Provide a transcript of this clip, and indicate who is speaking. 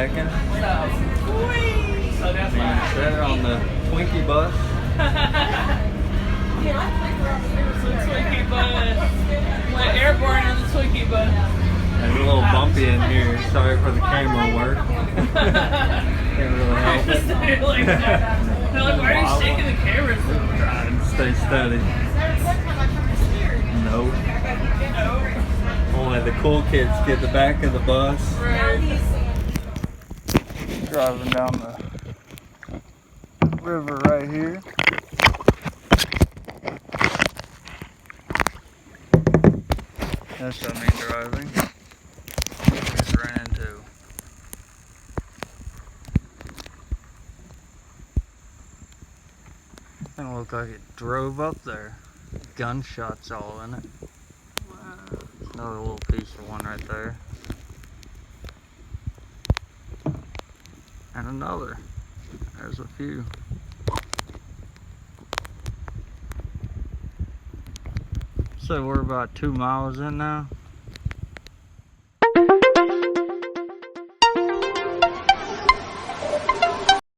Speaker 1: kayaking. They're on the Twinkie bus.
Speaker 2: Twinkie bus. Went airborne on the Twinkie bus.
Speaker 1: It's a little bumpy in here. Sorry for the camera work. Can't really help it.
Speaker 2: They're like, why are you shaking the camera so much?
Speaker 1: Trying to stay steady. No. Only the cool kids get the back of the bus.
Speaker 2: Right.
Speaker 1: Driving down the river right here. That's what I mean driving. Just ran into. It looked like it drove up there. Gunshots all in it.
Speaker 2: Wow.
Speaker 1: Another little piece of one right there. And another. There's a few. So we're about 2 miles in now.